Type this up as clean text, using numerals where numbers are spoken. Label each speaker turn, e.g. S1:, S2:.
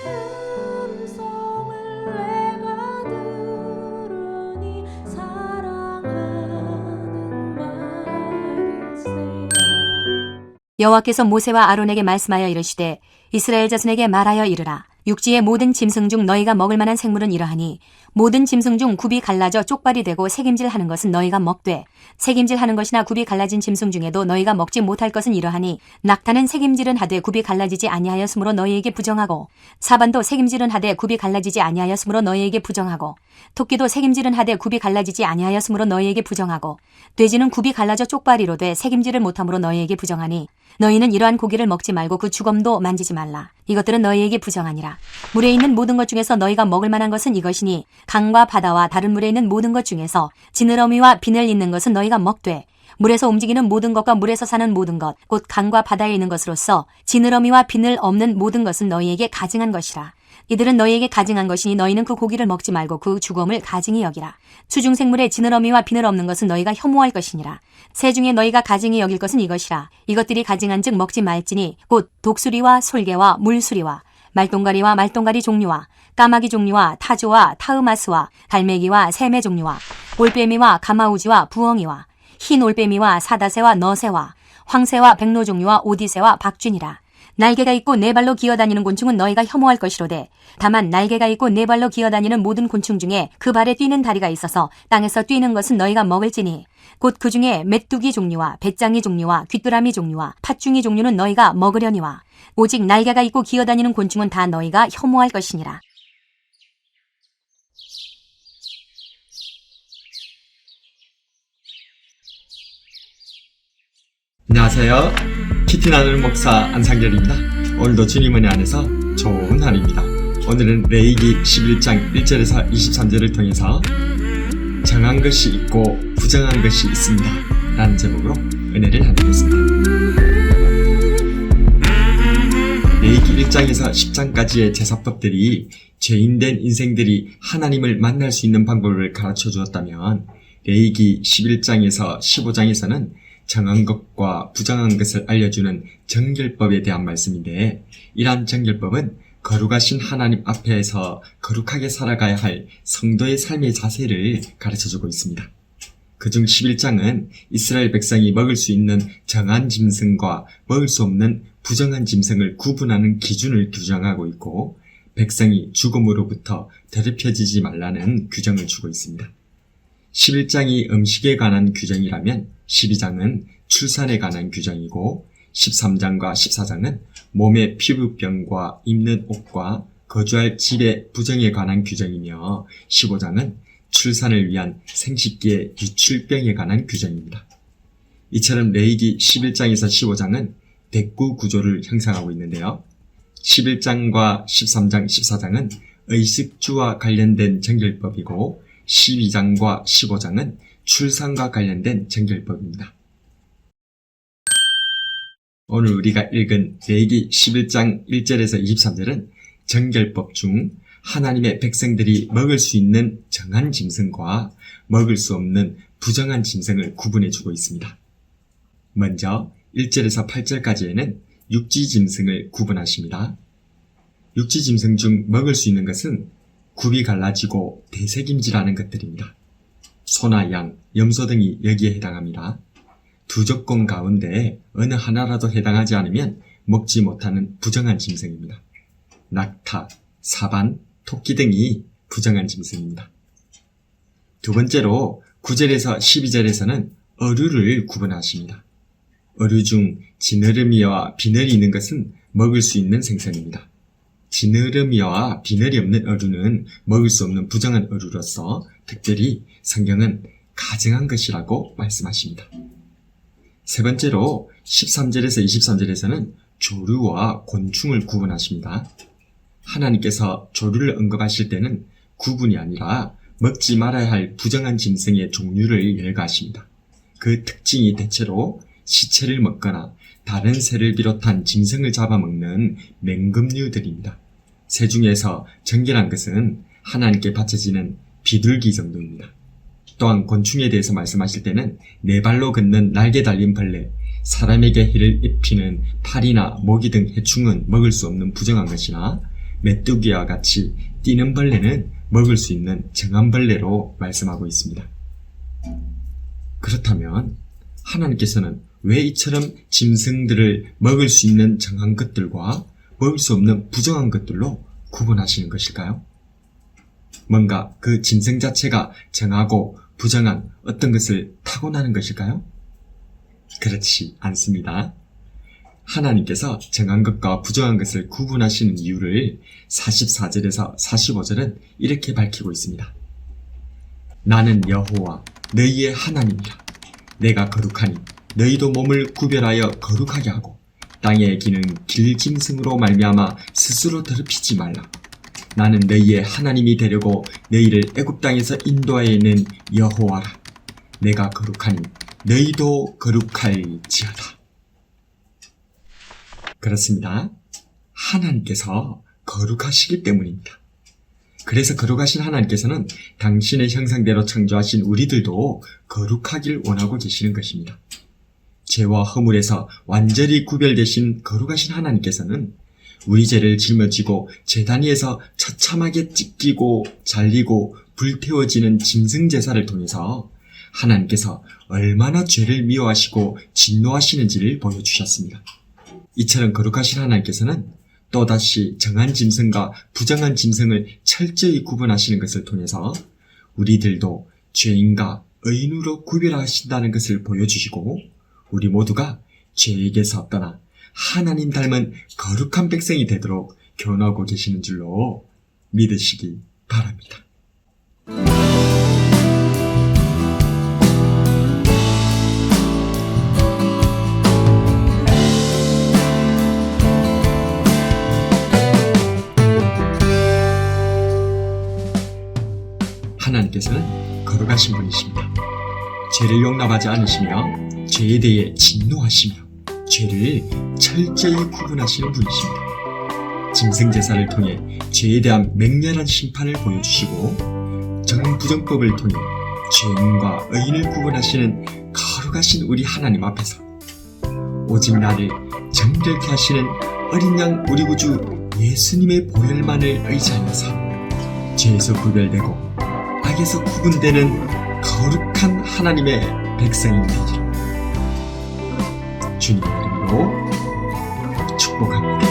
S1: 음성을 내가 들으니 사랑하는 말일세.
S2: 여호와께서 모세와 아론에게 말씀하여 이르시되 이스라엘 자손에게 말하여 이르라. 육지의 모든 짐승 중 너희가 먹을 만한 생물은 이러하니 모든 짐승 중 굽이 갈라져 쪽발이 되고 색임질하는 것은 너희가 먹되 색임질하는 것이나 굽이 갈라진 짐승 중에도 너희가 먹지 못할 것은 이러하니 낙타는 색임질은 하되 굽이 갈라지지 아니하였으므로 너희에게 부정하고 사반도 색임질은 하되 굽이 갈라지지 아니하였으므로 너희에게 부정하고 토끼도 색임질은 하되 굽이 갈라지지 아니하였으므로 너희에게 부정하고 돼지는 굽이 갈라져 쪽발이로되 색임질을 못함으로 너희에게 부정하니 너희는 이러한 고기를 먹지 말고 그 주검도 만지지 말라. 이것들은 너희에게 부정하니라. 물에 있는 모든 것 중에서 너희가 먹을 만한 것은 이것이니 강과 바다와 다른 물에 있는 모든 것 중에서 지느러미와 비늘 있는 것은 너희가 먹되 물에서 움직이는 모든 것과 물에서 사는 모든 것 곧 강과 바다에 있는 것으로서 지느러미와 비늘 없는 모든 것은 너희에게 가증한 것이라. 이들은 너희에게 가증한 것이니 너희는 그 고기를 먹지 말고 그 주검을 가증히 여기라. 수중생물의 지느러미와 비늘 없는 것은 너희가 혐오할 것이니라. 새 중에 너희가 가증히 여길 것은 이것이라. 이것들이 가증한 즉 먹지 말지니 곧 독수리와 솔개와 물수리와 말똥가리와 말똥가리 종류와 까마귀 종류와 타조와 타으마스와 갈매기와 새매 종류와 올빼미와 가마우지와 부엉이와 흰 올빼미와 사다새와 너새와 황새와 백로 종류와 오디새와 박쥐니라. 날개가 있고 네 발로 기어다니는 곤충은 너희가 혐오할 것이로되 다만 날개가 있고 네 발로 기어다니는 모든 곤충 중에 그 발에 뛰는 다리가 있어서 땅에서 뛰는 것은 너희가 먹을지니 곧 그 중에 메뚜기 종류와 배짱이 종류와 귀뚜라미 종류와 팥중이 종류는 너희가 먹으려니와 오직 날개가 있고 기어다니는 곤충은 다 너희가 혐오할 것이니라.
S3: 안녕하세요. 키티 나누는 목사 안상결입니다. 오늘도 주님 은혜 안에서 좋은 하루입니다. 오늘은 레위기 11장 1절에서 23절을 통해서 정한 것이 있고 부정한 것이 있습니다 라는 제목으로 은혜를 나누겠습니다. 레위기 1장에서 10장까지의 제사법들이 죄인된 인생들이 하나님을 만날 수 있는 방법을 가르쳐 주었다면 레위기 11장에서 15장에서는 정한 것과 부정한 것을 알려주는 정결법에 대한 말씀인데, 이러한 정결법은 거룩하신 하나님 앞에서 거룩하게 살아가야 할 성도의 삶의 자세를 가르쳐주고 있습니다. 그중 11장은 이스라엘 백성이 먹을 수 있는 정한 짐승과 먹을 수 없는 부정한 짐승을 구분하는 기준을 규정하고 있고, 백성이 죽음으로부터 더럽혀지지 말라는 규정을 주고 있습니다. 11장이 음식에 관한 규정이라면 12장은 출산에 관한 규정이고 13장과 14장은 몸의 피부병과 입는 옷과 거주할 집의 부정에 관한 규정이며 15장은 출산을 위한 생식기의 유출병에 관한 규정입니다. 이처럼 레위기 11장에서 15장은 대구 구조를 형성하고 있는데요. 11장과 13장, 14장은 의식주와 관련된 정결법이고 12장과 15장은 출산과 관련된 정결법입니다. 오늘 우리가 읽은 레위기 11장 1절에서 23절은 정결법 중 하나님의 백성들이 먹을 수 있는 정한 짐승과 먹을 수 없는 부정한 짐승을 구분해 주고 있습니다. 먼저 1절에서 8절까지에는 육지 짐승을 구분하십니다. 육지 짐승 중 먹을 수 있는 것은 굽이 갈라지고 대색임질하는 것들입니다. 소나 양, 염소 등이 여기에 해당합니다. 두 조건 가운데 어느 하나라도 해당하지 않으면 먹지 못하는 부정한 짐승입니다. 낙타, 사반, 토끼 등이 부정한 짐승입니다. 두 번째로 9절에서 12절에서는 어류를 구분하십니다. 어류 중 지느러미와 비늘이 있는 것은 먹을 수 있는 생선입니다. 지느러미와 비늘이 없는 어류는 먹을 수 없는 부정한 어류로서 특별히 성경은 가증한 것이라고 말씀하십니다. 세 번째로 13절에서 23절에서는 조류와 곤충을 구분하십니다. 하나님께서 조류를 언급하실 때는 구분이 아니라 먹지 말아야 할 부정한 짐승의 종류를 열거하십니다. 그 특징이 대체로 시체를 먹거나 다른 새를 비롯한 짐승을 잡아먹는 맹금류들입니다. 새 중에서 정결한 것은 하나님께 바쳐지는 비둘기 정도입니다. 또한 곤충에 대해서 말씀하실 때는 네 발로 걷는 날개 달린 벌레, 사람에게 해를 입히는 파리나 모기 등 해충은 먹을 수 없는 부정한 것이나 메뚜기와 같이 뛰는 벌레는 먹을 수 있는 정한 벌레로 말씀하고 있습니다. 그렇다면 하나님께서는 왜 이처럼 짐승들을 먹을 수 있는 정한 것들과 먹을 수 없는 부정한 것들로 구분하시는 것일까요? 뭔가 그 짐승 자체가 정하고 부정한 어떤 것을 타고나는 것일까요? 그렇지 않습니다. 하나님께서 정한 것과 부정한 것을 구분하시는 이유를 44절에서 45절은 이렇게 밝히고 있습니다. 나는 여호와 너희의 하나님이라. 내가 거룩하니 너희도 몸을 구별하여 거룩하게 하고 땅에 기는 길짐승으로 말미암아 스스로 더럽히지 말라. 나는 너희의 하나님이 되려고 너희를 애굽 땅에서 인도하여 있는 여호와라. 내가 거룩하니 너희도 거룩할지어다. 그렇습니다. 하나님께서 거룩하시기 때문입니다. 그래서 거룩하신 하나님께서는 당신의 형상대로 창조하신 우리들도 거룩하길 원하고 계시는 것입니다. 죄와 허물에서 완전히 구별되신 거룩하신 하나님께서는 우리 죄를 짊어지고 제단 위에서 처참하게 찢기고 잘리고 불태워지는 짐승 제사를 통해서 하나님께서 얼마나 죄를 미워하시고 진노하시는지를 보여주셨습니다. 이처럼 거룩하신 하나님께서는 또다시 정한 짐승과 부정한 짐승을 철저히 구분하시는 것을 통해서 우리들도 죄인과 의인으로 구별하신다는 것을 보여주시고 우리 모두가 죄에게서 떠나 하나님 닮은 거룩한 백성이 되도록 교훈하고 계시는 줄로 믿으시기 바랍니다. 하나님께서는 거룩하신 분이십니다. 죄를 용납하지 않으시며 죄에 대해 진노하시며 죄를 철저히 구분하시는 분이십니다. 짐승 제사를 통해 죄에 대한 맹렬한 심판을 보여주시고 정부정법을 통해 죄인과 의인을 구분하시는 거룩하신 우리 하나님 앞에서 오직 나를 정결케 하시는 어린 양 우리 구주 예수님의 보혈만을 의지하면서 죄에서 구별되고 악에서 구분되는 거룩한 하나님의 백성이 되기를 주님의 이름으로 축복합니다.